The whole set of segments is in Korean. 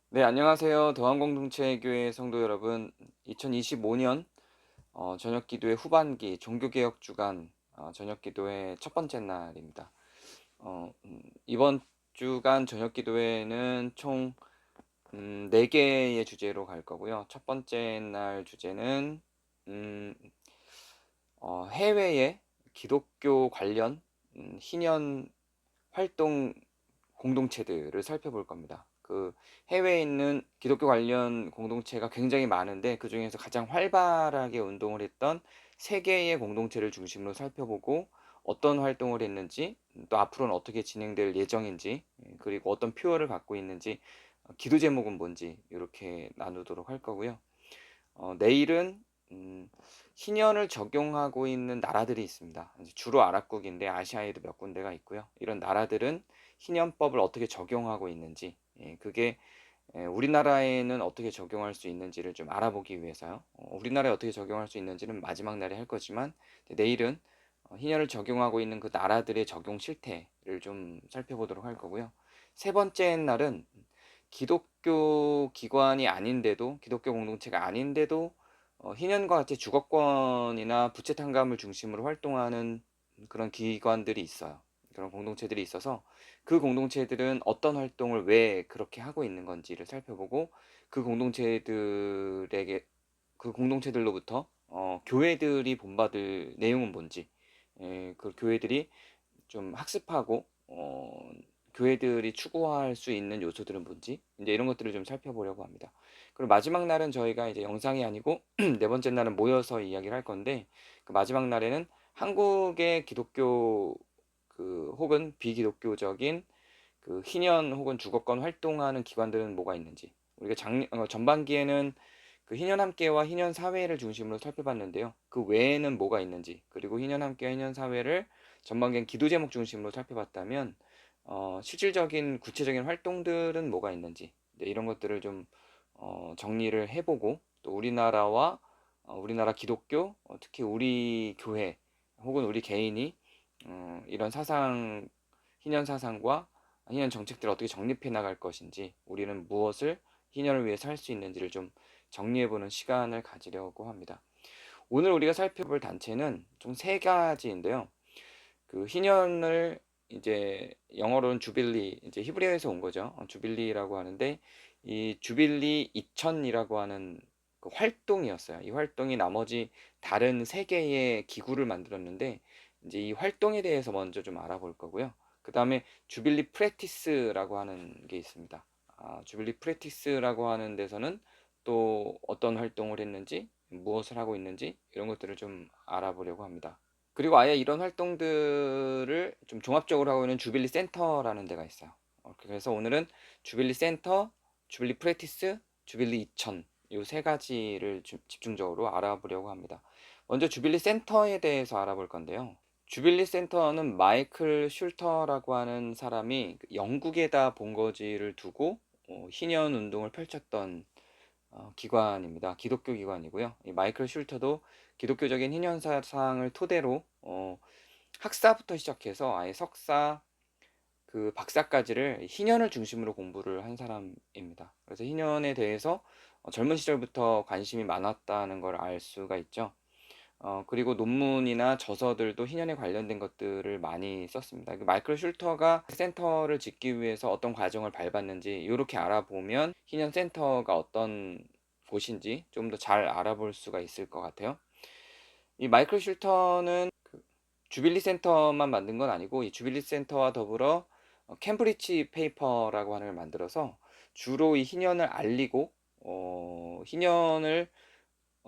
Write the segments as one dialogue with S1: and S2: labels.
S1: 네, 안녕하세요. 더한공동체교회 성도 여러분. 2025년 저녁기도회 후반기 종교개혁 주간 저녁기도회 첫 번째 날입니다. 이번 주간 저녁기도회는 총 4개의 주제로 갈 거고요. 첫 번째 날 주제는 음, 해외의 기독교 관련 희년 활동 공동체들을 살펴볼 겁니다. 그 해외에 있는 기독교 관련 공동체가 굉장히 많은데 그중에서 가장 활발하게 운동을 했던 세 개의 공동체를 중심으로 살펴보고 어떤 활동을 했는지, 또 앞으로는 어떻게 진행될 예정인지, 그리고 어떤 표어를 갖고 있는지, 기도 제목은 뭔지 이렇게 나누도록 할 거고요. 내일은 희년을 적용하고 있는 나라들이 있습니다. 주로 아랍국인데 아시아에도 몇 군데가 있고요. 이런 나라들은 희년법을 어떻게 적용하고 있는지, 그게 우리나라에는 어떻게 적용할 수 있는지를 좀 알아보기 위해서요. 우리나라에 어떻게 적용할 수 있는지는 마지막 날에 할 거지만, 내일은 희년을 적용하고 있는 그 나라들의 적용 실태를 좀 살펴보도록 할 거고요. 세 번째 날은 기독교 기관이 아닌데도, 기독교 공동체가 아닌데도 희년과 같이 주거권이나 부채 탕감을 중심으로 활동하는 그런 기관들이 있어요. 그런 공동체들이 있어서 그 공동체들은 어떤 활동을 왜 그렇게 하고 있는 건지를 살펴보고, 그 공동체들에게, 그 공동체들로부터 교회들이 본받을 내용은 뭔지, 그 교회들이 좀 학습하고 교회들이 추구할 수 있는 요소들은 뭔지, 이제 이런 것들을 좀 살펴보려고 합니다. 그리고 마지막 날은 저희가 이제 영상이 아니고 네 번째 날은 모여서 이야기를 할 건데, 그 마지막 날에는 한국의 기독교 혹은 비기독교적인 그 희년 혹은 주거권 활동하는 기관들은 뭐가 있는지, 우리가 전반기에는 그 희년 함께와 희년 사회를 중심으로 살펴봤는데요. 그 외에는 뭐가 있는지, 그리고 희년 함께와 희년 사회를 전반기엔 기도 제목 중심으로 살펴봤다면 실질적인 구체적인 활동들은 뭐가 있는지, 네, 이런 것들을 좀 정리를 해보고, 또 우리나라와 우리나라 기독교, 특히 우리 교회 혹은 우리 개인이 이런 사상, 희년 사상과 희년 정책들을 어떻게 정립해 나갈 것인지, 우리는 무엇을 희년을 위해서 할 수 있는지를 좀 정리해보는 시간을 가지려고 합니다. 오늘 우리가 살펴볼 단체는 총 세 가지인데요. 그 희년을 이제 영어로는 주빌리, 이제 히브리어에서 온 거죠. 주빌리라고 하는데, 이 주빌리 2000이라고 하는 그 활동이었어요. 이 활동이 나머지 다른 세 개의 기구를 만들었는데, 이제 이 활동에 대해서 먼저 좀 알아볼 거고요. 그 다음에 주빌리 프랙티스라고 하는 게 있습니다. 주빌리 프랙티스라고 하는 데서는 또 어떤 활동을 했는지, 무엇을 하고 있는지, 이런 것들을 좀 알아보려고 합니다. 그리고 아예 이런 활동들을 좀 종합적으로 하고 있는 주빌리 센터라는 데가 있어요. 그래서 오늘은 주빌리 센터, 주빌리 프랙티스, 주빌리 2000, 이 세 가지를 집중적으로 알아보려고 합니다. 먼저 주빌리 센터에 대해서 알아볼 건데요. 주빌리 센터는 마이클 슐터라고 하는 사람이 영국에다 본거지를 두고 희년 운동을 펼쳤던 기관입니다. 기독교 기관이고요. 이 마이클 슐터도 기독교적인 희년 사상을 토대로 학사부터 시작해서 아예 석사, 그 박사까지를 희년을 중심으로 공부를 한 사람입니다. 그래서 희년에 대해서 젊은 시절부터 관심이 많았다는 걸 알 수가 있죠. 그리고 논문이나 저서들도 희년에 관련된 것들을 많이 썼습니다. 마이클 슐터가 센터를 짓기 위해서 어떤 과정을 밟았는지 이렇게 알아보면 희년 센터가 어떤 곳인지 좀 더 잘 알아볼 수가 있을 것 같아요. 이 마이클 슐터는 주빌리 센터만 만든 건 아니고, 이 주빌리 센터와 더불어 캠브리지 페이퍼라고 하는 걸 만들어서 주로 이 희년을 알리고 희년을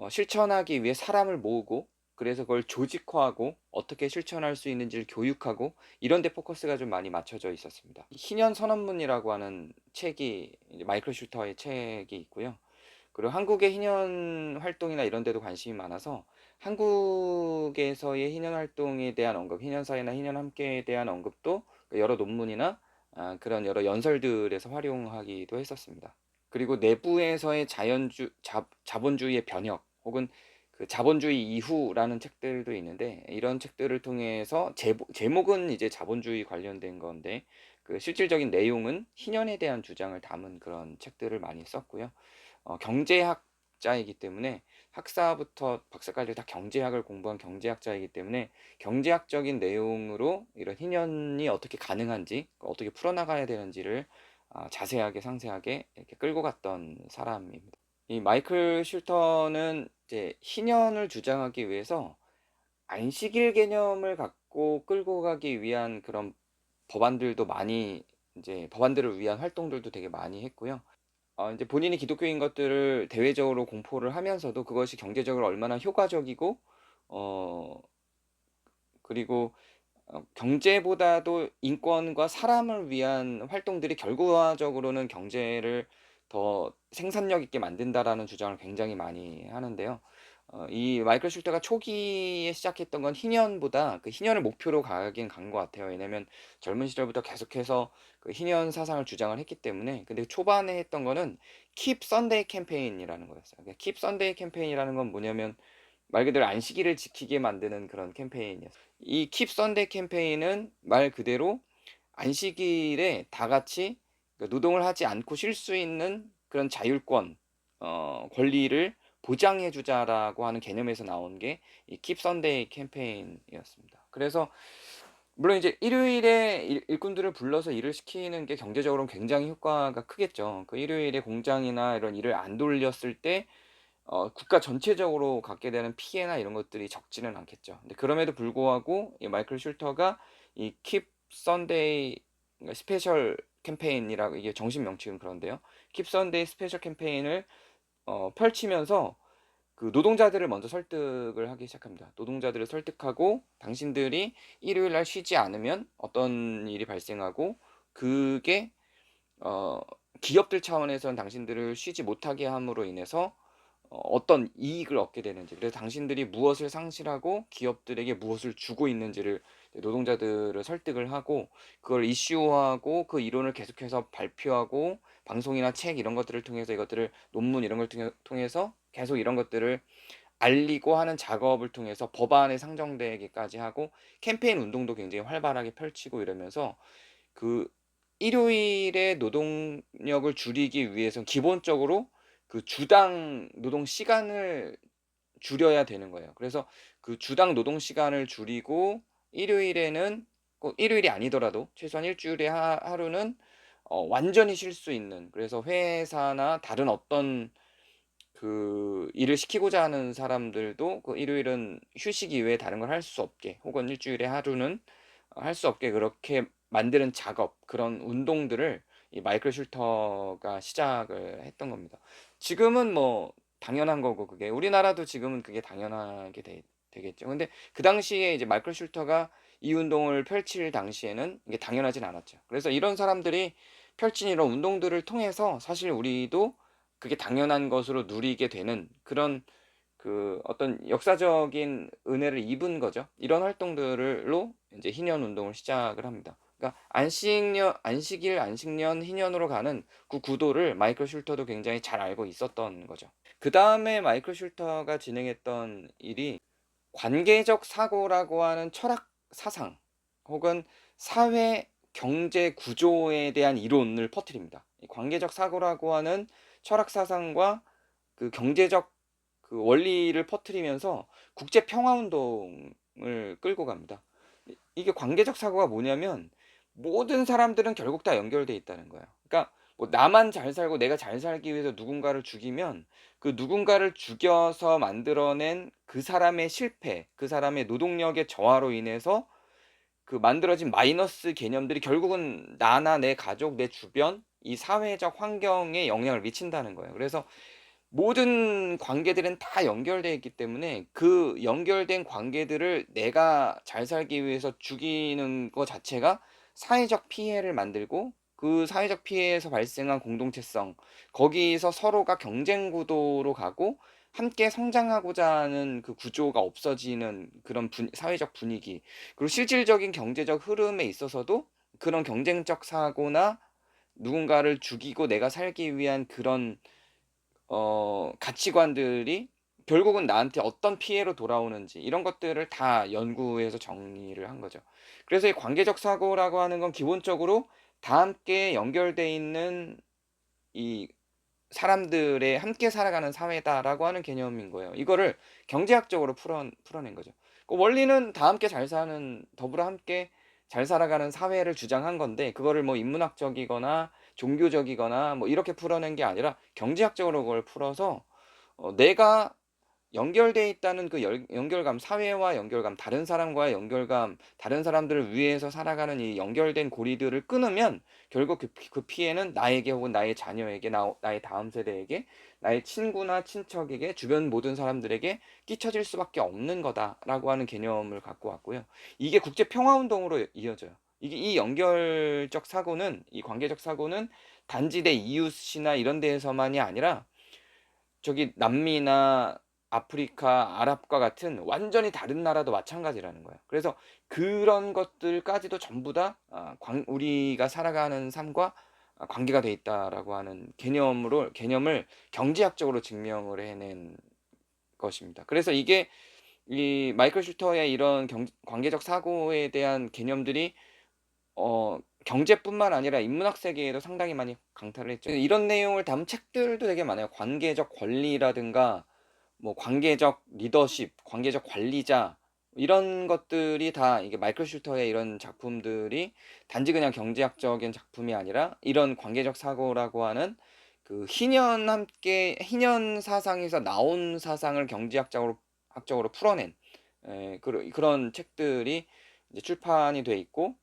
S1: 실천하기 위해 사람을 모으고, 그래서 그걸 조직화하고 어떻게 실천할 수 있는지를 교육하고, 이런 데 포커스가 좀 많이 맞춰져 있었습니다. 희년 선언문이라고 하는 책이, 이제 마이클 슐터의 책이 있고요. 그리고 한국의 희년 활동이나 이런 데도 관심이 많아서 한국에서의 희년 활동에 대한 언급, 희년사회나 희년 함께에 대한 언급도 여러 논문이나 그런 여러 연설들에서 활용하기도 했었습니다. 그리고 내부에서의 자본주의의 변혁, 혹은 그 자본주의 이후라는 책들도 있는데, 이런 책들을 통해서 제목은 이제 자본주의 관련된 건데, 그 실질적인 내용은 희년에 대한 주장을 담은 그런 책들을 많이 썼고요. 경제학자이기 때문에 학사부터 박사까지 다 경제학을 공부한 경제학자이기 때문에 경제학적인 내용으로 이런 희년이 어떻게 가능한지, 어떻게 풀어나가야 되는지를 자세하게 상세하게 이렇게 끌고 갔던 사람입니다. 이 마이클 슐터는 이제 희년을 주장하기 위해서 안식일 개념을 갖고 끌고 가기 위한 그런 법안들도 많이, 이제 법안들을 위한 활동들도 되게 많이 했고요. 이제 본인이 기독교인 것들을 대외적으로 공포를 하면서도 그것이 경제적으로 얼마나 효과적이고 어 그리고 경제보다도 인권과 사람을 위한 활동들이 결과적으로는 경제를 더 생산력 있게 만든다라는 주장을 굉장히 많이 하는데요. 이 마이클 슐터가 초기에 시작했던 건 희년보다 그 희년을 목표로 가긴 간 것 같아요. 왜냐면 젊은 시절부터 계속해서 그 희년 사상을 주장을 했기 때문에. 근데 초반에 했던 거는 Keep Sunday 캠페인이라는 거였어요. 그러니까 Keep Sunday 캠페인이라는 건 뭐냐면 말 그대로 안식일을 지키게 만드는 그런 캠페인이었어요. 이 킵 선데이 캠페인은 말 그대로 안식일에 다 같이 노동을 하지 않고 쉴 수 있는 그런 자율권, 권리를 보장해 주자라고 하는 개념에서 나온 게 이 킵 선데이 캠페인이었습니다. 그래서 물론 이제 일요일에 일꾼들을 불러서 일을 시키는 게 경제적으로는 굉장히 효과가 크겠죠. 그 일요일에 공장이나 이런 일을 안 돌렸을 때 국가 전체적으로 갖게 되는 피해나 이런 것들이 적지는 않겠죠. 근데 그럼에도 불구하고 이 마이클 슐터가 이 Keep Sunday 스페셜 캠페인이라고, 이게 정식 명칭은 그런데요. Keep Sunday 스페셜 캠페인을 펼치면서 그 노동자들을 먼저 설득을 하기 시작합니다. 노동자들을 설득하고 당신들이 일요일 날 쉬지 않으면 어떤 일이 발생하고, 그게 어 기업들 차원에서는 당신들을 쉬지 못하게 함으로 인해서 어떤 이익을 얻게 되는지, 그래서 당신들이 무엇을 상실하고 기업들에게 무엇을 주고 있는지를 노동자들을 설득을 하고, 그걸 이슈화하고 그 이론을 계속해서 발표하고 방송이나 책 이런 것들을 통해서, 이것들을 논문 이런 걸 통해서 계속 이런 것들을 알리고 하는 작업을 통해서 법안에 상정되기까지 하고, 캠페인 운동도 굉장히 활발하게 펼치고 이러면서 그 일요일에 노동력을 줄이기 위해선 기본적으로 그 주당 노동 시간을 줄여야 되는 거예요. 그래서 그 주당 노동 시간을 줄이고 일요일에는 꼭 일요일이 아니더라도 최소한 일 주일에 하루는 완전히 쉴 수 있는, 그래서 회사나 다른 어떤 그 일을 시키고자 하는 사람들도 그 일요일은 휴식 이외에 다른 걸 할 수 없게, 혹은 일 주일에 하루는 할 수 없게 그렇게 만드는 작업, 그런 운동들을 이 마이클 슐터가 시작을 했던 겁니다. 지금은 뭐 당연한 거고, 그게 우리나라도 지금은 그게 당연하게 되겠죠. 근데 그 당시에 이제 마이클 슐터가 이 운동을 펼칠 당시에는 이게 당연하진 않았죠. 그래서 이런 사람들이 펼친 이런 운동들을 통해서 사실 우리도 그게 당연한 것으로 누리게 되는 그런 그 어떤 역사적인 은혜를 입은 거죠. 이런 활동들로 이제 희년 운동을 시작을 합니다. 그러니까 안식일, 안식년, 희년으로 가는 그 구도를 마이클 슐터도 굉장히 잘 알고 있었던 거죠. 그 다음에 마이클 슐터가 진행했던 일이 관계적 사고라고 하는 철학 사상, 혹은 사회 경제 구조에 대한 이론을 퍼뜨립니다. 이 관계적 사고라고 하는 철학 사상과 그 경제적 그 원리를 퍼뜨리면서 국제 평화 운동을 끌고 갑니다. 이게 관계적 사고가 뭐냐면 모든 사람들은 결국 다 연결돼 있다는 거예요. 그러니까 뭐 나만 잘 살고 내가 잘 살기 위해서 누군가를 죽이면 그 누군가를 죽여서 만들어낸 그 사람의 실패, 그 사람의 노동력의 저하로 인해서 그 만들어진 마이너스 개념들이 결국은 나나 내 가족, 내 주변, 이 사회적 환경에 영향을 미친다는 거예요. 그래서 모든 관계들은 다 연결되어 있기 때문에 그 연결된 관계들을 내가 잘 살기 위해서 죽이는 것 자체가 사회적 피해를 만들고, 그 사회적 피해에서 발생한 공동체성, 거기서 서로가 경쟁 구도로 가고 함께 성장하고자 하는 그 구조가 없어지는 그런 사회적 분위기, 그리고 실질적인 경제적 흐름에 있어서도 그런 경쟁적 사고나 누군가를 죽이고 내가 살기 위한 그런 가치관들이 결국은 나한테 어떤 피해로 돌아오는지, 이런 것들을 다 연구해서 정리를 한 거죠. 그래서 이 관계적 사고라고 하는 건 기본적으로 다 함께 연결돼 있는 이 사람들의 함께 살아가는 사회다라고 하는 개념인 거예요. 이거를 경제학적으로 풀어낸 거죠. 그 원리는 다 함께 잘 사는 더불어 함께 잘 살아가는 사회를 주장한 건데 그거를 뭐 인문학적이거나 종교적이거나 뭐 이렇게 풀어낸 게 아니라 경제학적으로 그걸 풀어서 내가 연결돼 있다는 그 연결감, 사회와 연결감, 다른 사람과의 연결감, 다른 사람들을 위해서 살아가는 이 연결된 고리들을 끊으면 결국 그 피해는 나에게 혹은 나의 자녀에게, 나의 다음 세대에게, 나의 친구나 친척에게, 주변 모든 사람들에게 끼쳐질 수밖에 없는 거다라고 하는 개념을 갖고 왔고요. 이게 국제 평화 운동으로 이어져요. 이게 이 연결적 사고는, 이 관계적 사고는 단지 내 이웃이나 이런 데에서만이 아니라 저기 남미나 아프리카, 아랍과 같은 완전히 다른 나라도 마찬가지라는 거예요. 그래서 그런 것들까지도 전부 다 우리가 살아가는 삶과 관계가 돼 있다라고 하는 개념을 경제학적으로 증명을 해낸 것입니다. 그래서 이게 이 마이클 슈터의 이런 관계적 사고에 대한 개념들이 경제뿐만 아니라 인문학 세계에도 상당히 많이 강타를 했죠. 이런 내용을 담은 책들도 되게 많아요. 관계적 권리라든가 뭐 관계적 리더십, 관계적 관리자 이런 것들이 다 이게 마이클 슈터의 이런 작품들이 단지 그냥 경제학적인 작품이 아니라 이런 관계적 사고라고 하는 그 희년 사상에서 나온 사상을 학적으로 풀어낸 그런 책들이 이제 출판이 돼 있고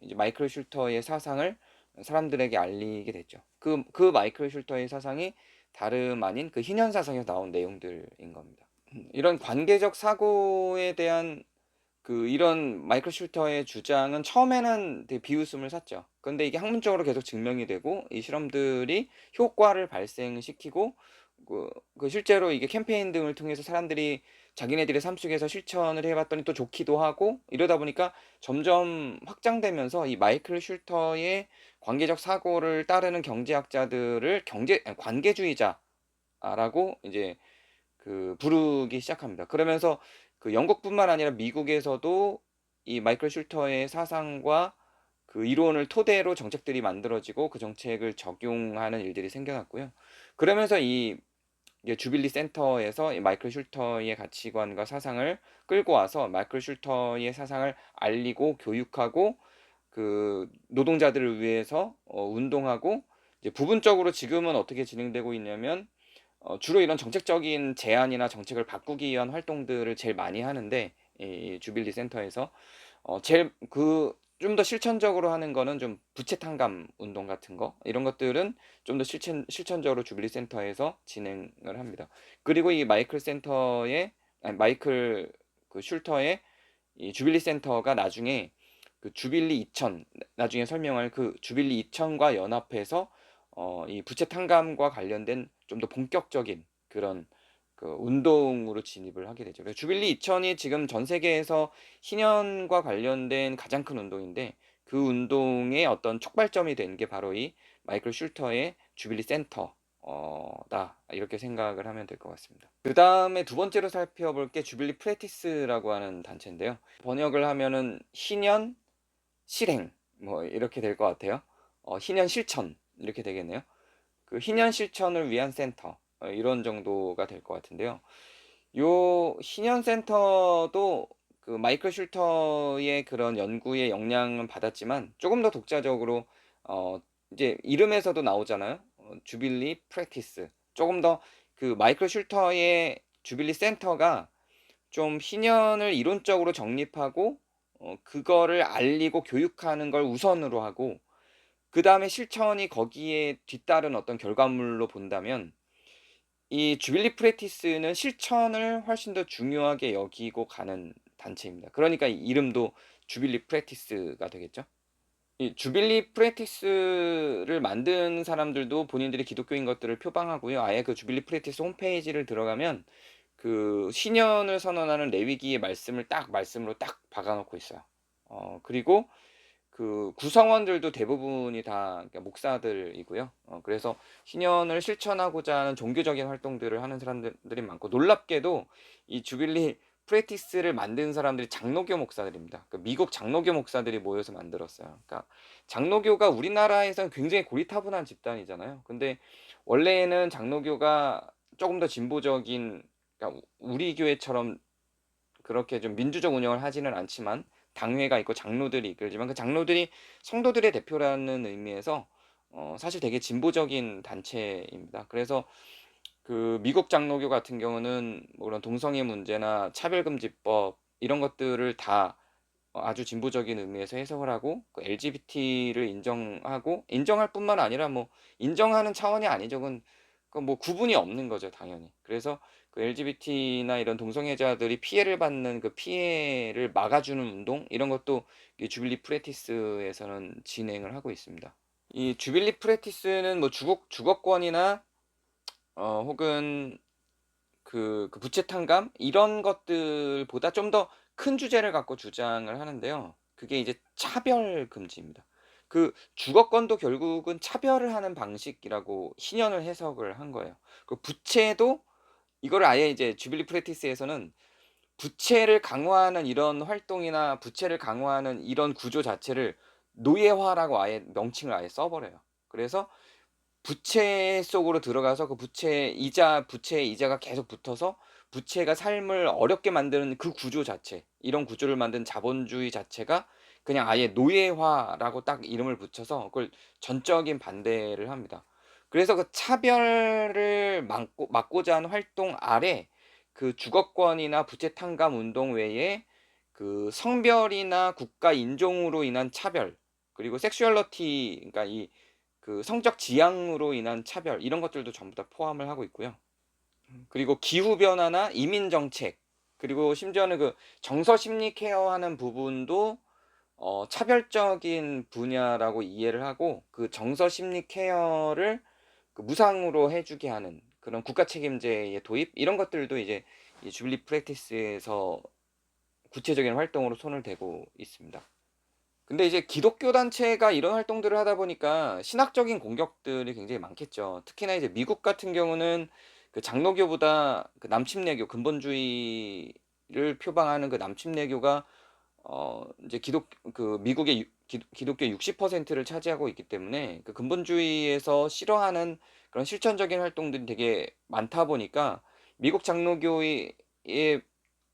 S1: 이제 마이클 슐터의 사상을 사람들에게 알리게 됐죠. 그 마이클 슐터의 사상이 다름 아닌 그 희년 사상에서 나온 내용들인 겁니다. 이런 관계적 사고에 대한 이런 마이클 슐터의 주장은 처음에는 되게 비웃음을 샀죠. 근데 이게 학문적으로 계속 증명이 되고 이 실험들이 효과를 발생시키고 그, 실제로 이게 캠페인 등을 통해서 사람들이 자기네들의 삶 속에서 실천을 해봤더니 또 좋기도 하고 이러다 보니까 점점 확장되면서 이 마이클 슐터의 관계적 사고를 따르는 경제학자들을 관계주의자라고 이제 부르기 시작합니다. 그러면서 영국뿐만 아니라 미국에서도 이 마이클 슐터의 사상과 그 이론을 토대로 정책들이 만들어지고 그 정책을 적용하는 일들이 생겨났고요. 그러면서 이게 주빌리 센터에서 이 마이클 슐터의 가치관과 사상을 끌고 와서 마이클 슐터의 사상을 알리고 교육하고 노동자들을 위해서 운동하고 이제 부분적으로 지금은 어떻게 진행되고 있냐면 주로 이런 정책적인 제안이나 정책을 바꾸기 위한 활동들을 제일 많이 하는데 이 주빌리 센터에서 제일 좀 더 실천적으로 하는 거는 좀 부채 탕감 운동 같은 거 이런 것들은 좀 더 실천적으로 주빌리 센터에서 진행을 합니다. 그리고 이 마이클 슐터의 이 주빌리 센터가 나중에 주빌리 2000 나중에 설명할 주빌리 2000과 연합해서 이 부채 탕감과 관련된 좀 더 본격적인 그런 운동으로 진입을 하게 되죠. 그래서 주빌리 2000이 지금 전 세계에서 희년과 관련된 가장 큰 운동인데 그 운동의 어떤 촉발점이 된 게 바로 이 마이클 슐터의 주빌리 센터다 이렇게 생각을 하면 될 것 같습니다. 그 다음에 두 번째로 살펴볼 게 주빌리 프레티스라고 하는 단체인데요. 번역을 하면은 희년 실행 뭐 이렇게 될 것 같아요. 희년 실천 이렇게 되겠네요. 희년 실천을 위한 센터 이런 정도가 될 것 같은데요. 요 희년 센터도 마이클 슐터의 그런 연구에 영향은 받았지만 조금 더 독자적으로 이제 이름에서도 나오잖아요. 주빌리 프랙티스. 조금 더 마이클 슐터의 주빌리 센터가 좀 희년을 이론적으로 정립하고 그거를 알리고 교육하는 걸 우선으로 하고 그다음에 실천이 거기에 뒤따른 어떤 결과물로 본다면 이 주빌리 프랙티스는 실천을 훨씬 더 중요하게 여기고 가는 단체입니다. 그러니까 이 이름도 주빌리 프랙티스가 되겠죠. 이 주빌리 프랙티스를 만든 사람들도 본인들이 기독교인 것들을 표방하고요. 아예 주빌리 프랙티스 홈페이지를 들어가면 신년을 선언하는 레위기의 말씀으로 딱 박아 놓고 있어요. 그리고 구성원들도 대부분이 다 그러니까 목사들이고요. 그래서 신년을 실천하고자 하는 종교적인 활동들을 하는 사람들이 많고 놀랍게도 이 주빌리 프레티스를 만든 사람들이 장로교 목사들입니다. 그 미국 장로교 목사들이 모여서 만들었어요. 그러니까 장로교가 우리나라에서는 굉장히 고리타분한 집단이잖아요. 근데 원래는 장로교가 조금 더 진보적인, 그러니까 우리 교회처럼 그렇게 좀 민주적 운영을 하지는 않지만 당회가 있고 장로들이 이끌지만, 그 장로들이 성도들의 대표라는 의미에서 사실 되게 진보적인 단체입니다. 그래서 그 미국 장로교 같은 경우는 뭐 그런 동성애 문제나 차별금지법 이런 것들을 다 아주 진보적인 의미에서 해석을 하고, 그 LGBT를 인정할 뿐만 아니라 뭐 인정하는 차원이 아니죠. 그뭐 구분이 없는 거죠, 당연히. 그래서 그 LGBT나 이런 동성애자들이 피해를 받는 그 피해를 막아주는 운동 이런 것도 이 주빌리 프레티스에서는 진행을 하고 있습니다. 이 주빌리 프레티스는 뭐 주거권이나 혹은 그 부채 탕감 이런 것들보다 좀 더 큰 주제를 갖고 주장을 하는데요. 그게 이제 차별 금지입니다. 그 주거권도 결국은 차별을 하는 방식이라고 신현을 해석을 한 거예요. 그 부채도 이거를 아예 이제 주빌리 프랙티스에서는 부채를 강화하는 이런 활동이나 부채를 강화하는 이런 구조 자체를 노예화라고 아예 명칭을 아예 써 버려요. 그래서 부채 속으로 들어가서 그 부채의 이자가 계속 붙어서 부채가 삶을 어렵게 만드는 그 구조 자체, 이런 구조를 만든 자본주의 자체가 그냥 아예 노예화라고 딱 이름을 붙여서 그걸 전적인 반대를 합니다. 그래서 그 차별을 막고자 하는 활동 아래 그 주거권이나 부채 탕감 운동 외에 그 성별이나 국가 인종으로 인한 차별, 그리고 섹슈얼러티, 그러니까 이 그 성적 지향으로 인한 차별 이런 것들도 전부 다 포함을 하고 있고요. 그리고 기후 변화나 이민 정책, 그리고 심지어는 그 정서 심리 케어하는 부분도 차별적인 분야라고 이해를 하고, 그 정서 심리 케어를 그 무상으로 해 주게 하는 그런 국가 책임제의 도입 이런 것들도 이제 이 주빌리 프랙티스에서 구체적인 활동으로 손을 대고 있습니다. 근데 이제 기독교 단체가 이런 활동들을 하다 보니까 신학적인 공격들이 굉장히 많겠죠. 특히나 이제 미국 같은 경우는 그 장로교보다 그 남침내교, 근본주의를 표방하는 그 남침내교가 이제 미국의 기독교 60%를 차지하고 있기 때문에 그 근본주의에서 싫어하는 그런 실천적인 활동들이 되게 많다 보니까 미국 장로교의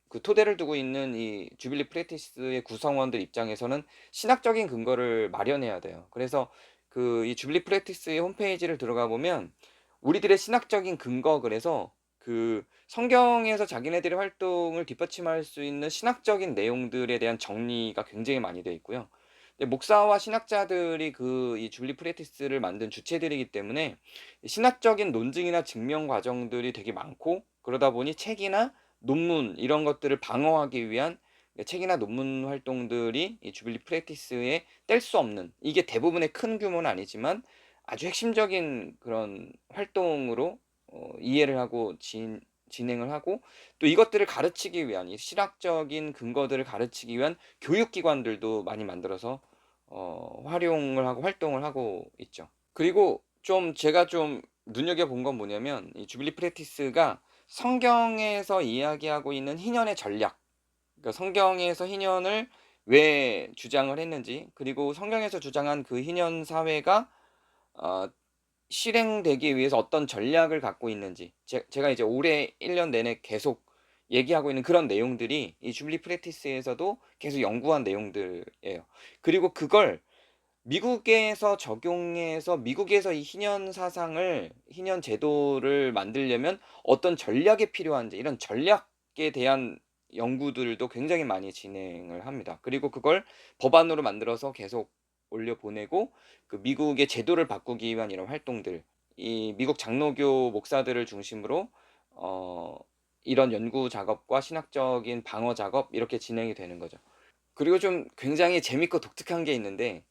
S1: 그 토대를 두고 있는 이 주빌리 프랙티스의 구성원들 입장에서는 신학적인 근거를 마련해야 돼요. 그래서 그 이 주빌리 프랙티스의 홈페이지를 들어가 보면 우리들의 신학적인 근거, 그래서 그 성경에서 자기네들의 활동을 뒷받침할 수 있는 신학적인 내용들에 대한 정리가 굉장히 많이 되어 있고요. 근데 목사와 신학자들이 그 이 주빌리 프랙티스를 만든 주체들이기 때문에 신학적인 논증이나 증명 과정들이 되게 많고, 그러다 보니 책이나 논문 이런 것들을 방어하기 위한 책이나 논문 활동들이 이 주빌리 프랙티스에 뗄 수 없는, 이게 대부분의 큰 규모는 아니지만 아주 핵심적인 그런 활동으로 이해를 하고 진행을 하고, 또 이것들을 가르치기 위한 이 신학적인 근거들을 가르치기 위한 교육기관들도 많이 만들어서 활용을 하고 활동을 하고 있죠. 그리고 제가 좀 눈여겨본 건 뭐냐면, 이 주빌리 프랙티스가 성경에서 이야기하고 있는 희년의 전략, 그러니까 성경에서 희년을 왜 주장을 했는지, 그리고 성경에서 주장한 그 희년 사회가 어 실행되기 위해서 어떤 전략을 갖고 있는지, 제가 이제 올해 1년 내내 계속 얘기하고 있는 그런 내용들이 이 주빌리 프랙티스에서도 계속 연구한 내용들이에요. 그리고 그걸 미국에서 적용해서 미국에서 이 희년 제도를 만들려면 어떤 전략이 필요한지, 이런 전략에 대한 연구들도 굉장히 많이 진행을 합니다. 그리고 그걸 법안으로 만들어서 계속 올려보내고, 그 미국의 제도를 바꾸기 위한 이런 활동들, 이 미국 장로교 목사들을 중심으로 어 이런 연구 작업과 신학적인 방어 작업 이렇게 진행이 되는 거죠. 그리고 좀 굉장히 재밌고 독특한 게 있는데,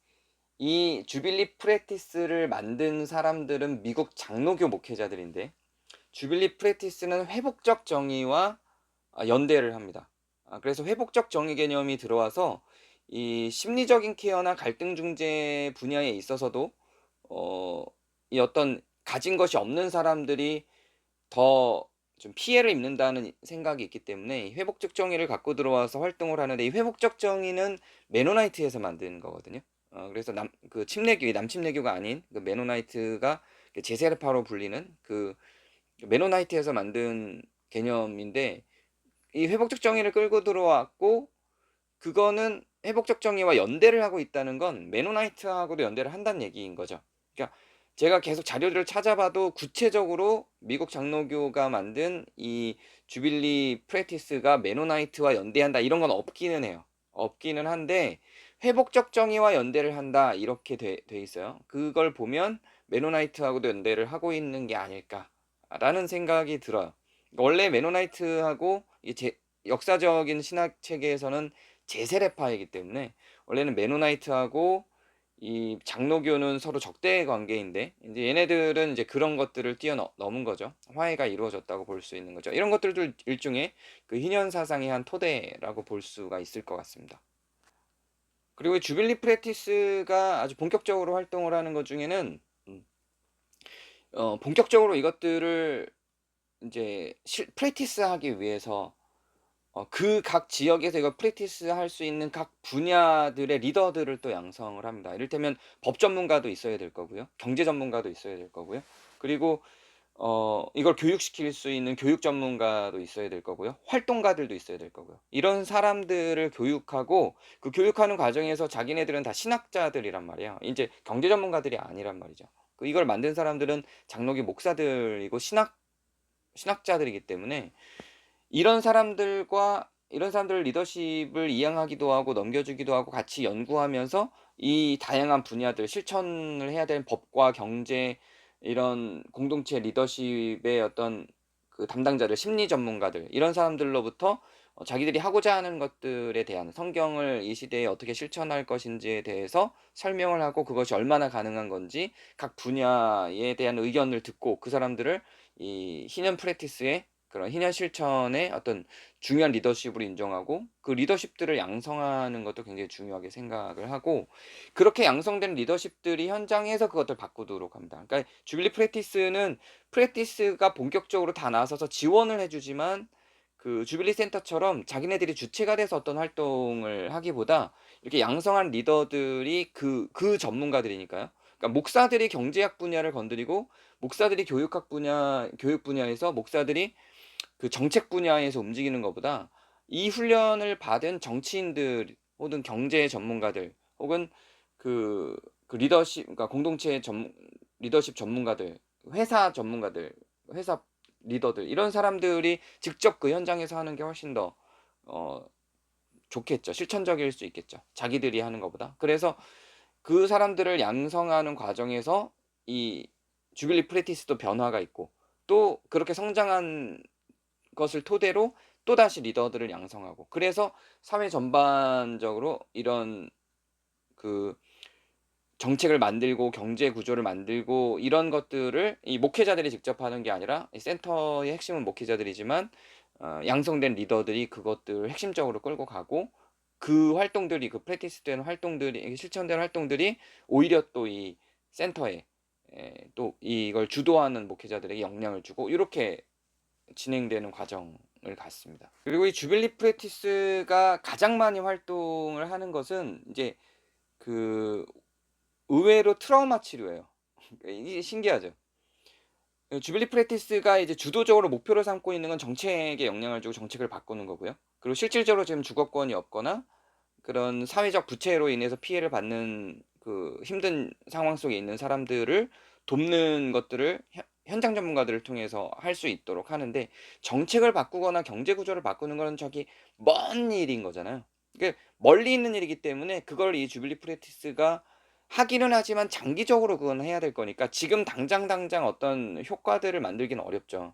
S1: 이 주빌리 프랙티스를 만든 사람들은 미국 장로교 목회자들인데, 주빌리 프랙티스는 회복적 정의와 연대를 합니다. 그래서 회복적 정의 개념이 들어와서 이 심리적인 케어나 갈등 중재 분야에 있어서도 어 이 어떤 가진 것이 없는 사람들이 더 좀 피해를 입는다는 생각이 있기 때문에 이 회복적 정의를 갖고 들어와서 활동을 하는데, 이 회복적 정의는 메노나이트에서 만든 거거든요. 그래서 남침내교가 아닌 그 메노나이트가 그 제세례파로 불리는 그 메노나이트에서 만든 개념인데, 이 회복적 정의를 끌고 들어왔고, 그거는 회복적 정의와 연대를 하고 있다는 건 메노나이트하고도 연대를 한다는 얘기인 거죠. 그러니까 제가 계속 자료를 찾아봐도 구체적으로 미국 장로교가 만든 이 주빌리 프랙티스가 메노나이트와 연대한다 이런 건 없기는 해요. 없기는 한데 회복적 정의와 연대를 한다 이렇게 돼 있어요. 그걸 보면 메노나이트하고도 연대를 하고 있는 게 아닐까라는 생각이 들어요. 원래 메노나이트하고 역사적인 신학 체계에서는 제세례파이기 때문에 원래는 메노나이트하고 이 장로교는 서로 적대 관계인데, 이제 얘네들은 이제 그런 것들을 뛰어넘은 거죠. 화해가 이루어졌다고 볼 수 있는 거죠. 이런 것들도 일종의 그 희년 사상의 한 토대라고 볼 수가 있을 것 같습니다. 그리고 주빌리 프랙티스가 아주 본격적으로 활동을 하는 것 중에는 본격적으로 이것들을 이제 프랙티스 하기 위해서 그 각 지역에서 이걸 프랙티스 할 수 있는 각 분야들의 리더들을 또 양성을 합니다. 이를테면 법 전문가도 있어야 될 거고요. 경제 전문가도 있어야 될 거고요. 그리고 이걸 교육시킬 수 있는 교육 전문가도 있어야 될 거고요. 활동가들도 있어야 될 거고요. 이런 사람들을 교육하고, 그 교육하는 과정에서 자기네들은 다 신학자들이란 말이에요. 이제 경제 전문가들이 아니란 말이죠. 이걸 만든 사람들은 장로교 목사들이고 신학자들이기 때문에 이런 사람들 리더십을 이양하기도 하고 넘겨주기도 하고 같이 연구하면서 이 다양한 분야들 실천을 해야 되는 법과 경제, 이런 공동체 리더십의 어떤 그 담당자들, 심리 전문가들, 이런 사람들로부터 자기들이 하고자 하는 것들에 대한, 성경을 이 시대에 어떻게 실천할 것인지에 대해서 설명을 하고, 그것이 얼마나 가능한 건지 각 분야에 대한 의견을 듣고, 그 사람들을 이 희년 프랙티스의 그런 희년 실천의 어떤 중요한 리더십으로 인정하고, 그 리더십들을 양성하는 것도 굉장히 중요하게 생각을 하고, 그렇게 양성된 리더십들이 현장에서 그것들 바꾸도록 합니다. 그러니까 주빌리 프랙티스가 본격적으로 다 나서서 지원을 해주지만, 그 주빌리 센터처럼 자기네들이 주체가 돼서 어떤 활동을 하기보다 이렇게 양성한 리더들이 그 전문가들이니까요. 그러니까 목사들이 경제학 분야를 건드리고, 목사들이 교육 분야에서, 목사들이 그 정책 분야에서 움직이는 것보다 이 훈련을 받은 정치인들 혹은 경제 전문가들 혹은 그 리더십, 그러니까 리더십 전문가들, 회사 전문가들, 회사 리더들, 이런 사람들이 직접 그 현장에서 하는 게 훨씬 더 어, 좋겠죠. 실천적일 수 있겠죠. 자기들이 하는 것보다. 그래서 그 사람들을 양성하는 과정에서 이 주빌리 프랙티스도 변화가 있고, 또 그렇게 성장한 것을 토대로 또다시 리더들을 양성하고, 그래서 사회 전반적으로 이런 그 정책을 만들고 경제 구조를 만들고, 이런 것들을 이 목회자들이 직접 하는 게 아니라 이 센터의 핵심은 목회자들이지만 양성된 리더들이 그것들을 핵심적으로 끌고 가고, 그 활동들이, 그 프랙티스 되는 활동들이, 실천되는 활동들이 오히려 또 이 센터에 또 이걸 주도하는 목회자들에게 영향을 주고, 이렇게 진행되는 과정을 갖습니다. 그리고 이 주빌리 프랙티스가 가장 많이 활동을 하는 것은 이제 그 의외로 트라우마 치료예요. 이게 신기하죠. 주빌리 프랙티스가 이제 주도적으로 목표로 삼고 있는 건 정책에 영향을 주고 정책을 바꾸는 거고요. 그리고 실질적으로 지금 주거권이 없거나 그런 사회적 부채로 인해서 피해를 받는 그 힘든 상황 속에 있는 사람들을 돕는 것들을 현장 전문가들을 통해서 할 수 있도록 하는데, 정책을 바꾸거나 경제 구조를 바꾸는 거는 저기 먼 일인 거잖아요. 그게 멀리 있는 일이기 때문에 그걸 이 주빌리 프랙티스가 하기는 하지만 장기적으로 그건 해야 될 거니까 지금 당장 어떤 효과들을 만들기는 어렵죠.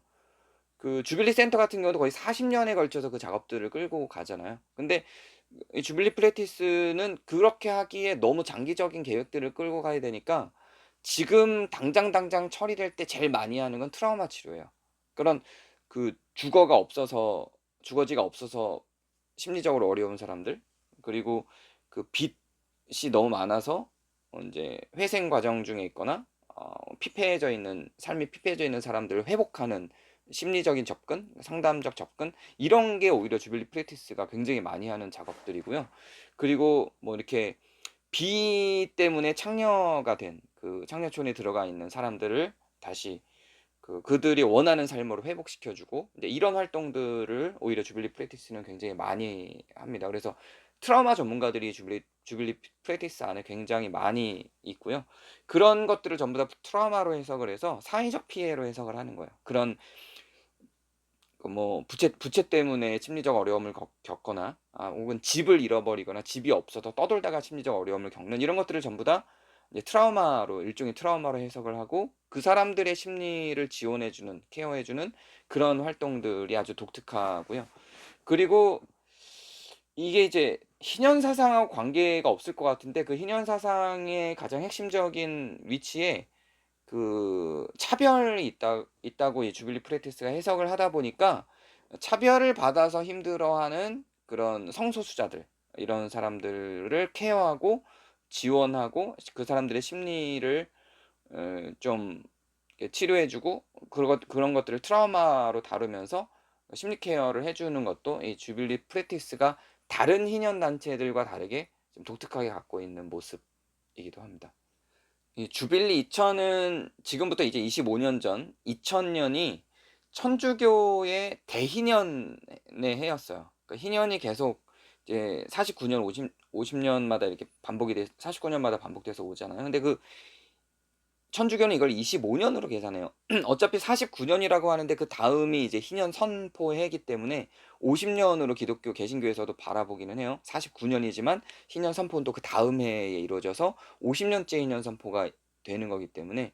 S1: 그 주빌리 센터 같은 경우도 거의 40년에 걸쳐서 그 작업들을 끌고 가잖아요. 근데 이 주빌리 프랙티스는 그렇게 하기에 너무 장기적인 계획들을 끌고 가야 되니까 지금 당장 처리될 때 제일 많이 하는 건 트라우마 치료예요. 그런 그 주거지가 없어서 심리적으로 어려운 사람들, 그리고 그 빚이 너무 많아서 이제 회생 과정 중에 있거나 삶이 피폐해져 있는 사람들을 회복하는 심리적인 접근, 상담적 접근 이런 게 오히려 주빌리 프랙티스가 굉장히 많이 하는 작업들이고요. 그리고 뭐 이렇게 비 때문에 창녀가 된 그 창녀촌에 들어가 있는 사람들을 다시 그들이 원하는 삶으로 회복시켜 주고 이제 이런 활동들을 오히려 주빌리 프랙티스는 굉장히 많이 합니다. 그래서 트라우마 전문가들이 주빌리 프랙티스 안에 굉장히 많이 있고요. 그런 것들을 전부 다 트라우마로 해석을 해서 사회적 피해로 해석을 하는 거예요. 그런 뭐 부채 때문에 심리적 어려움을 겪거나 혹은 집을 잃어버리거나 집이 없어서 떠돌다가 심리적 어려움을 겪는 이런 것들을 전부 다 이제 트라우마로 일종의 트라우마로 해석을 하고 그 사람들의 심리를 지원해 주는 케어해 주는 그런 활동들이 아주 독특하고요. 그리고 이게 이제 희년 사상하고 관계가 없을 것 같은데 그 희년 사상의 가장 핵심적인 위치에 차별이 있다고 이 주빌리 프랙티스가 해석을 하다 보니까 차별을 받아서 힘들어하는 그런 성소수자들 이런 사람들을 케어하고 지원하고 그 사람들의 심리를 좀 이렇게 치료해 주고 그런 것들을 트라우마로 다루면서 심리 케어를 해 주는 것도 이 주빌리 프랙티스가 다른 희년 단체들과 다르게 좀 독특하게 갖고 있는 모습이기도 합니다. 이 주빌리 2000은 지금부터 이제 25년 전 2000년이 천주교의 대희년의 해였어요. 그러니까 희년이 계속 이제 49년, 50년마다 이렇게 반복이 49년마다 반복돼서 오잖아요. 근데 천주교는 이걸 25년으로 계산해요. 어차피 49년이라고 하는데 그 다음이 이제 희년 선포해이기 때문에 50년으로 기독교 개신교에서도 바라보기는 해요. 49년이지만 희년 선포는 또 그 다음 해에 이루어져서 50년째 희년 선포가 되는 거기 때문에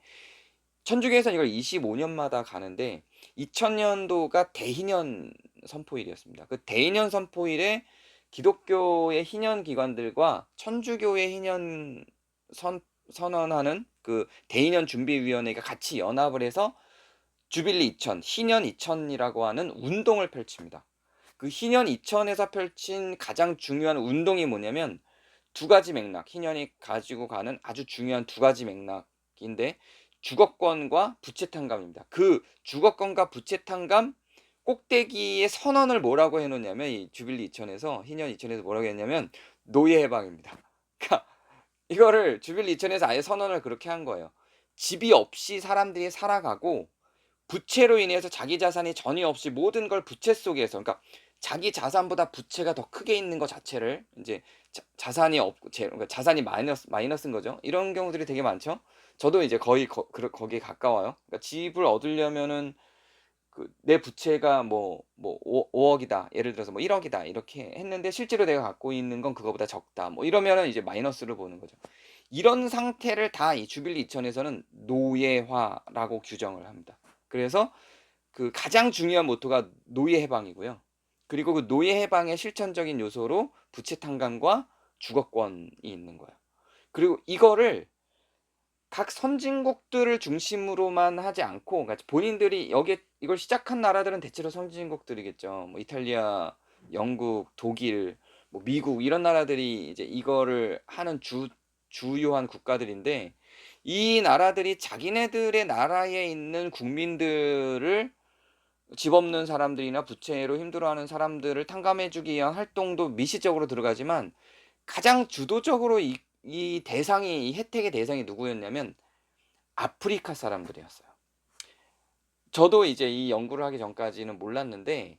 S1: 천주교에서는 이걸 25년마다 가는데 2000년도가 대희년 선포일이었습니다. 그 대희년 선포일에 기독교의 희년 기관들과 천주교의 희년 선언하는 그 대희년 준비위원회가 같이 연합을 해서 주빌리 2000, 희년 2000이라고 하는 운동을 펼칩니다. 그 희년 2000에서 펼친 가장 중요한 운동이 뭐냐면 두 가지 맥락, 희년이 가지고 가는 아주 중요한 두 가지 맥락인데 주거권과 부채 탕감입니다. 그 주거권과 부채 탕감 꼭대기의 선언을 뭐라고 해 놓냐면 이 주빌리 2000에서 희년 2000에서 뭐라고 했냐면 노예 해방입니다. 그러니까 이거를 주빌리 2000에서 아예 선언을 그렇게 한 거예요. 집이 없이 사람들이 살아가고 부채로 인해서 자기 자산이 전혀 없이 모든 걸 부채 속에서 그러니까 자기 자산보다 부채가 더 크게 있는 것 자체를 인제 자산이 없고 그러니까 자산이 마이너스인 거죠. 이런 경우들이 되게 많죠. 저도 이제 거의 거기에 가까워요. 그러니까 집을 얻으려면은 내 부채가 뭐 5 억이다. 예를 들어서 뭐 1 억이다. 이렇게 했는데 실제로 내가 갖고 있는 건 그거보다 적다. 뭐 이러면은 이제 마이너스를 보는 거죠. 이런 상태를 다 이 주빌리 2000에서는 노예화라고 규정을 합니다. 그래서 가장 중요한 모토가 노예 해방이고요. 그리고 그 노예 해방의 실천적인 요소로 부채 탕감과 주거권이 있는 거예요. 그리고 이거를 각 선진국들을 중심으로만 하지 않고 그러니까 본인들이 여기에 이걸 시작한 나라들은 대체로 선진국들이겠죠. 뭐 이탈리아, 영국, 독일, 뭐 미국 이런 나라들이 이제 이거를 하는 주요한 국가들인데 이 나라들이 자기네들의 나라에 있는 국민들을 집 없는 사람들이나 부채로 힘들어하는 사람들을 탕감해 주기 위한 활동도 미시적으로 들어가지만 가장 주도적으로 이 대상이 이 혜택의 대상이 누구였냐면 아프리카 사람들이었어요. 저도 이제 이 연구를 하기 전까지는 몰랐는데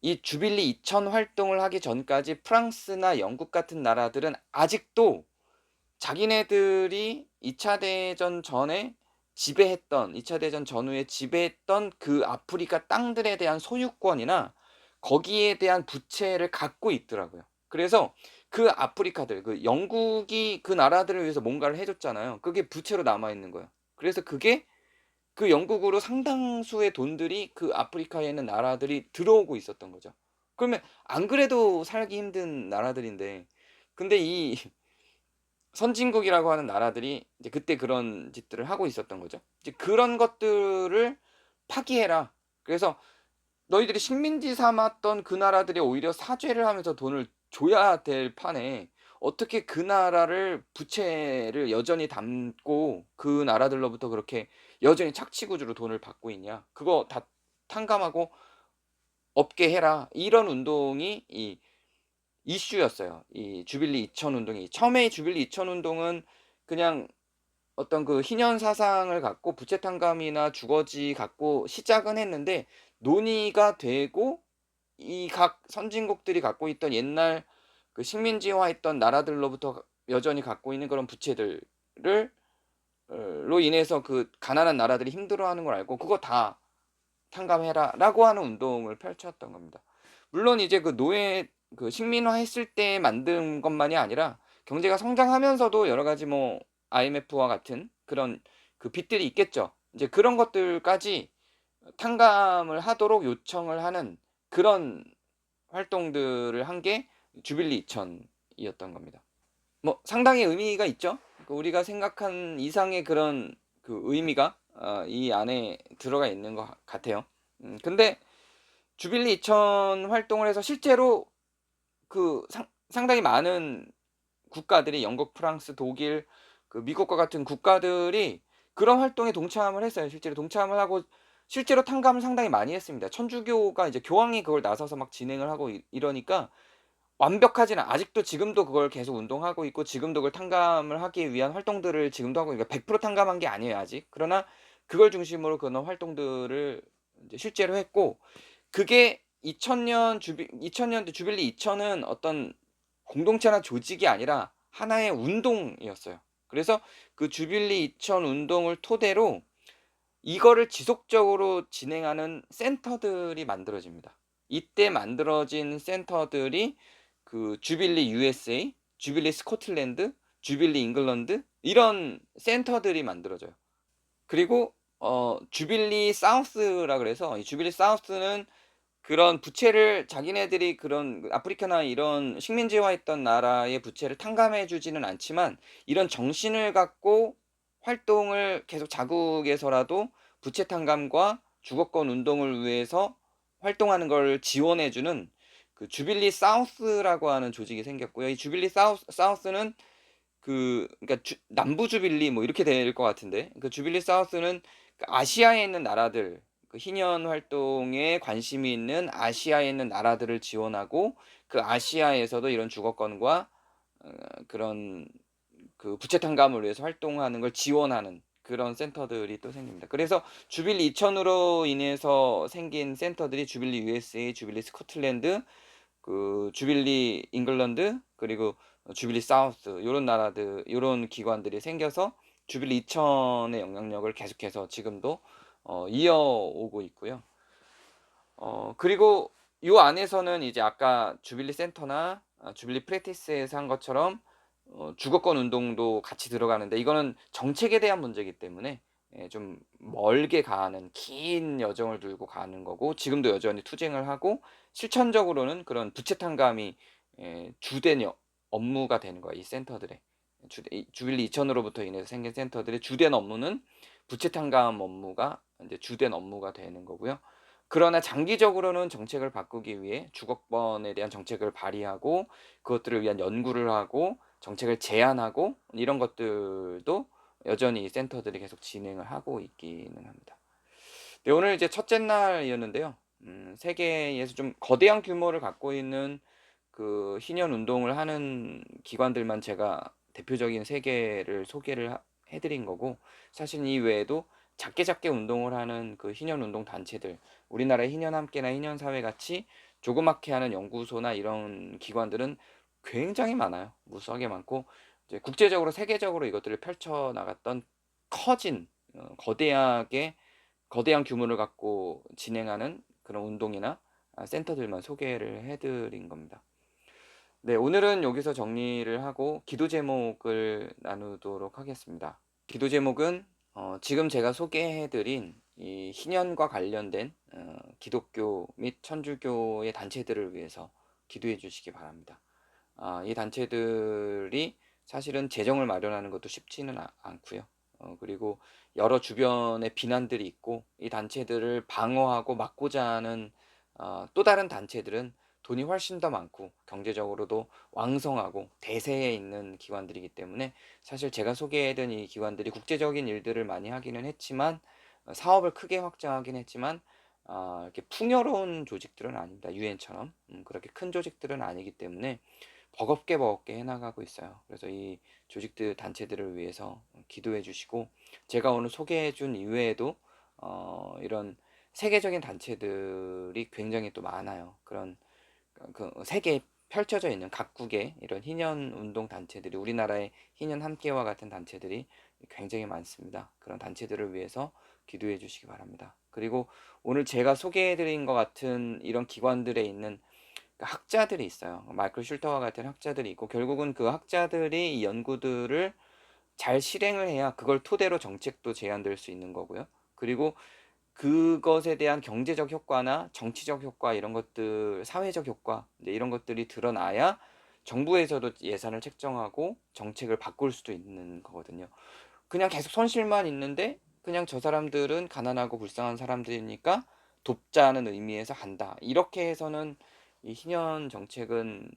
S1: 이 주빌리 2000 활동을 하기 전까지 프랑스나 영국 같은 나라들은 아직도 자기네들이 2차 대전 전에 지배했던 2차 대전 전후에 지배했던 그 아프리카 땅들에 대한 소유권이나 거기에 대한 부채를 갖고 있더라고요. 그래서 그 아프리카들 영국이 그 나라들을 위해서 뭔가를 해 줬잖아요. 그게 부채로 남아 있는 거예요. 그래서 그게 그 영국으로 상당수의 돈들이 그 아프리카에 있는 나라들이 들어오고 있었던 거죠. 그러면 안 그래도 살기 힘든 나라들인데 근데 이 선진국이라고 하는 나라들이 이제 그때 그런 짓들을 하고 있었던 거죠. 이제 그런 것들을 파기해라. 그래서 너희들이 식민지 삼았던 그 나라들이 오히려 사죄를 하면서 돈을 줘야 될 판에 어떻게 그 나라를 부채를 여전히 담고 그 나라들로부터 그렇게 여전히 착취구주로 돈을 받고 있냐. 그거 다 탕감하고 없게 해라. 이런 운동이 이 이슈였어요. 이 주빌리 2000 운동이. 처음에 이 주빌리 2000 운동은 그냥 어떤 그 희년 사상을 갖고 부채 탕감이나 주거지 갖고 시작은 했는데, 논의가 되고 이 각 선진국들이 갖고 있던 옛날 그 식민지화했던 나라들로부터 여전히 갖고 있는 그런 부채들을 로 인해서 그 가난한 나라들이 힘들어하는 걸 알고 "그거 다 탕감해라."라고 하는 운동을 펼쳤던 겁니다. 물론 이제 그 노예 그 식민화했을 때 만든 것만이 아니라 경제가 성장하면서도 여러 가지 뭐 IMF와 같은 그런 그 빚들이 있겠죠. 이제 그런 것들까지 탕감을 하도록 요청을 하는 그런 활동들을 한 게 주빌리 2000 이었던 겁니다. 뭐 상당히 의미가 있죠. 그 우리가 생각한 이상의 그런 그 의미가 이 안에 들어가 있는 것 같아요. 근데 주빌리 2000 활동을 해서 실제로 그 상당히 많은 국가들이 영국, 프랑스, 독일, 그 미국과 같은 국가들이 그런 활동에 동참을 했어요. 실제로 동참을 하고 실제로 탕감을 상당히 많이 했습니다. 천주교가 이제 교황이 그걸 나서서 막 진행을 하고 이러니까 완벽하지는, 아직도 지금도 그걸 계속 운동하고 있고 지금도 그걸 탕감을 하기 위한 활동들을 지금도 하고, 그러니까 100% 탕감한 게 아니에요 아직. 그러나 그걸 중심으로 그런 활동들을 인제 실제로 했고, 그게 2000 년대 주빌리 2000은 어떤 공동체나 조직이 아니라 하나의 운동이었어요. 그래서 그 주빌리 2000 운동을 토대로 이거를 지속적으로 진행하는 센터들이 만들어집니다. 이때 만들어진 센터들이 그 주빌리 USA, 주빌리 스코틀랜드, 주빌리 잉글랜드, 이런 센터들이 만들어져요. 그리고 주빌리 사우스라 그래서, 이 주빌리 사우스는 그런 부채를 자기네들이 그런 그 아프리카나 이런 식민지화했던 나라의 부채를 탕감해 주지는 않지만 이런 정신을 갖고 활동을 계속 자국에서라도 부채 탕감과 주거권 운동을 위해서 활동하는 걸 지원해 주는 그 주빌리 사우스라고 하는 조직이 생겼고요. 이 주빌리 사우스는 그러니까 남부 주빌리 뭐 이렇게 될 것 같은데, 그 주빌리 사우스는 그 아시아에 있는 나라들, 그 희년 활동에 관심이 있는 아시아에 있는 나라들을 지원하고, 그 아시아에서도 이런 주거권과 어 그런 그 부채 탕감을 위해서 활동하는 걸 지원하는 그런 센터들이 또 생깁니다. 그래서 주빌리 2000 으로 인해서 생긴 센터들이 주빌리 USA, 주빌리 스코틀랜드, 그 주빌리 잉글랜드, 그리고 주빌리 사우스, 요런 나라들, 요런 기관들이 생겨서 주빌리 2000의 영향력을 계속해서 지금도 이어오고 있고요. 그리고 요 안에서는 이제 아까 주빌리 센터나 주빌리 프랙티스에서 한 것처럼 주거권 운동도 같이 들어가는데, 이거는 정책에 대한 문제이기 때문에 좀 멀게 가는 긴 여정을 들고 가는 거고, 지금도 여전히 투쟁을 하고 실천적으로는 그런 부채 탕감이 주된 업무가 되는 거예요, 이 센터들의. 이 주빌리 2000 으로부터 인해서 생긴 센터들의 주된 업무는 부채 탕감 업무가 인제 주된 업무가 되는 거고요. 그러나 장기적으로는 정책을 바꾸기 위해 주거권에 대한 정책을 발의하고 그것들을 위한 연구를 하고 정책을 제안하고 이런 것들도 여전히 이 센터들이 계속 진행을 하고 있기는 합니다. 네, 오늘 이제 첫째 날이었는데요. 세계에서 좀 거대한 규모를 갖고 있는 그 희년 운동을 하는 기관들만 제가 대표적인 세 개를 소개를 해 드린 거고, 사실 이 외에도 작게 작게 운동을 하는 그 희년 운동 단체들, 우리나라의 희년 함께나 희년 사회 같이 조그맣게 하는 연구소나 이런 기관들은 굉장히 많아요. 무수하게 많고, 이제 국제적으로 세계적으로 이것들을 펼쳐 나갔던 커진 거대하게 거대한 규모를 갖고 진행하는 그런 운동이나 센터들만 소개를 해 드린 겁니다. 네, 오늘은 여기서 정리를 하고 기도 제목을 나누도록 하겠습니다. 기도 제목은 지금 제가 소개해 드린 이 희년과 관련된 기독교 및 천주교의 단체들을 위해서 기도해 주시기 바랍니다. 이 단체들이 사실은 재정을 마련하는 것도 쉽지는 않고요. 그리고 여러 주변에 비난들이 있고, 이 단체들을 방어하고 막고자 하는 또 다른 단체들은 돈이 훨씬 더 많고 경제적으로도 왕성하고 대세에 있는 기관들이기 때문에, 사실 제가 소개해 드린 이 기관들이 국제적인 일들을 많이 하기는 했지만 사업을 크게 확장하긴 했지만 이렇게 풍요로운 조직들은 아닙니다. 유엔처럼 그렇게 큰 조직들은 아니기 때문에 버겁게 버겁게 해나가고 있어요. 그래서 이 조직들 단체들을 위해서 기도해 주시고, 제가 오늘 소개해 준 이외에도 이런 세계적인 단체들이 굉장히 또 많아요. 그런 그 세계에 펼쳐져 있는 각국의 이런 희년 운동 단체들이, 우리나라의 희년 함께와 같은 단체들이 굉장히 많습니다. 그런 단체들을 위해서 기도해 주시기 바랍니다. 그리고 오늘 제가 소개해 드린 것 같은 이런 기관들에 있는 학자들이 있어요. 마이클 슐터와 같은 학자들이 있고, 결국은 그 학자들이 이 연구들을 잘 실행을 해야 그걸 토대로 정책도 제안될 수 있는 거고요. 그리고 그것에 대한 경제적 효과나 정치적 효과, 이런 것들, 사회적 효과, 이제 이런 것들이 드러나야 정부에서도 예산을 책정하고 정책을 바꿀 수도 있는 거거든요. 그냥 계속 손실만 있는데 그냥 저 사람들은 가난하고 불쌍한 사람들이니까 돕자는 의미에서 한다, 이렇게 해서는 이 희년 정책은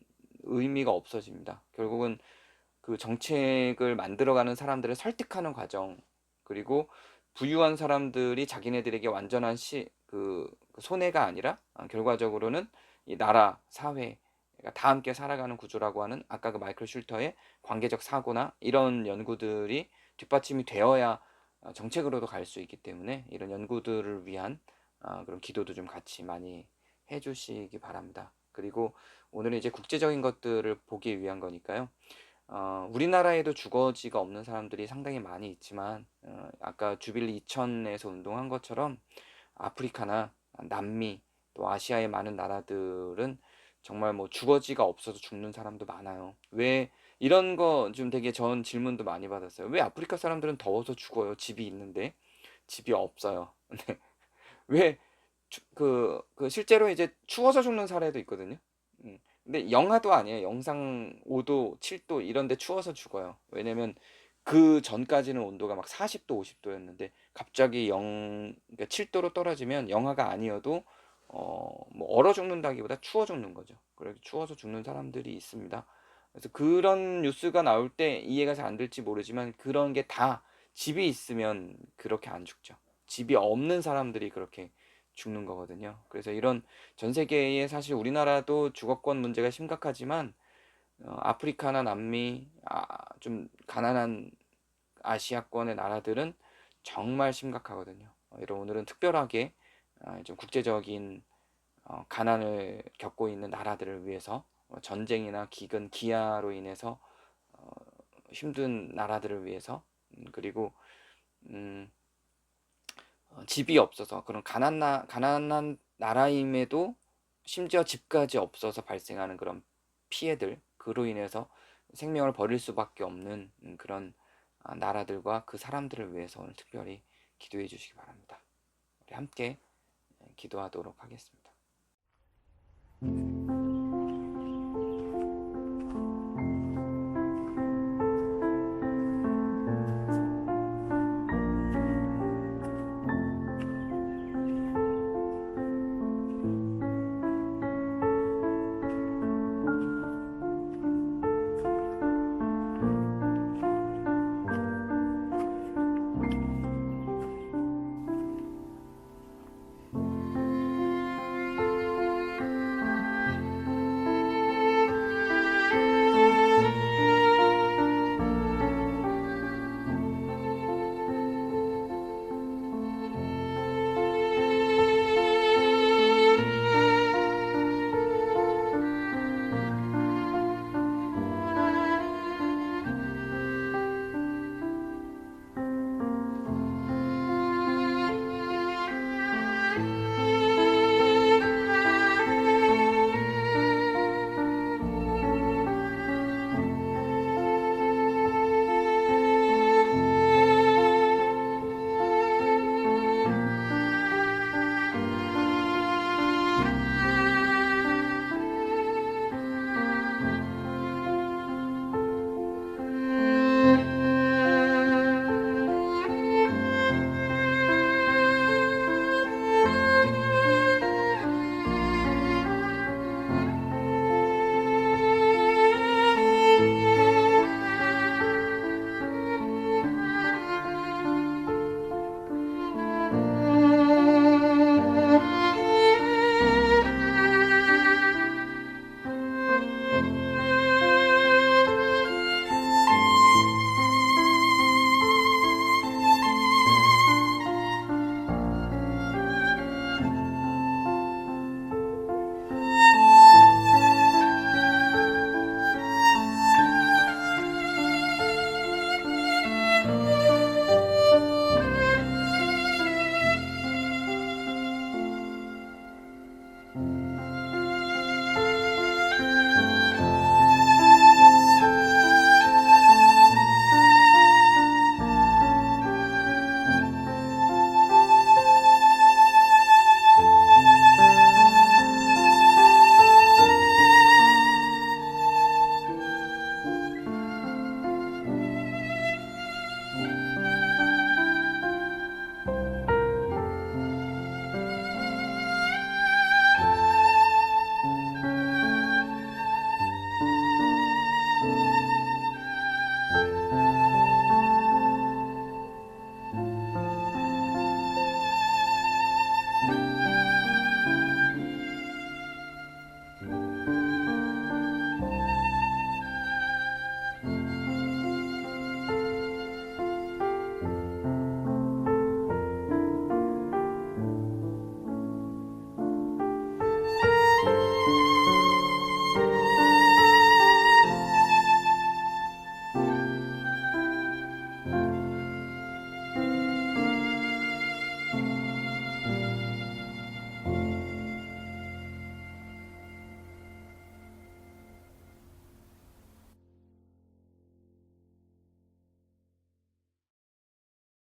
S1: 의미가 없어집니다. 결국은 그 정책을 만들어가는 사람들을 설득하는 과정, 그리고 부유한 사람들이 자기네들에게 완전한 그 손해가 아니라 결과적으로는 이 나라, 사회, 그러니까 다 함께 살아가는 구조라고 하는, 아까 그 마이클 슐터의 관계적 사고나 이런 연구들이 뒷받침이 되어야 정책으로도 갈 수 있기 때문에, 이런 연구들을 위한 그런 기도도 좀 같이 많이 해주시기 바랍니다. 그리고 오늘은 이제 국제적인 것들을 보기 위한 거니까요. 우리나라에도 주거지가 없는 사람들이 상당히 많이 있지만, 아까 주빌리 2000에서 운동한 것처럼 아프리카나 남미, 또 아시아의 많은 나라들은 정말 뭐 주거지가 없어서 죽는 사람도 많아요. 왜, 이런 거 좀 되게 전 질문도 많이 받았어요. 왜 아프리카 사람들은 더워서 죽어요? 집이 있는데. 집이 없어요. 왜, 실제로 이제 추워서 죽는 사례도 있거든요. 근데 영하도 아니에요. 영상 5도, 7도 이런 데 추워서 죽어요. 왜냐면 그 전까지는 온도가 막 40도, 50도였는데 갑자기 그러니까 7도로 떨어지면 영하가 아니어도 뭐 얼어 죽는다기보다 추워 죽는 거죠. 그래서 추워서 죽는 사람들이 있습니다. 그래서 그런 뉴스가 나올 때 이해가 잘 안 될지 모르지만, 그런 게 다 집이 있으면 그렇게 안 죽죠. 집이 없는 사람들이 그렇게 죽는 거거든요. 그래서 이런 전 세계에, 사실 우리나라도 주거권 문제가 심각하지만 아프리카나 남미, 좀 가난한 아시아권의 나라들은 정말 심각하거든요. 이런 오늘은 특별하게 좀 국제적인 가난을 겪고 있는 나라들을 위해서, 전쟁이나 기근, 기아로 인해서 힘든 나라들을 위해서, 그리고 음, 집이 없어서, 그런 가난한 나라임에도 심지어 집까지 없어서 발생하는 그런 피해들, 그로 인해서 생명을 버릴 수밖에 없는 그런 나라들과 그 사람들을 위해서 오늘 특별히 기도해 주시기 바랍니다. 우리 함께 기도하도록 하겠습니다.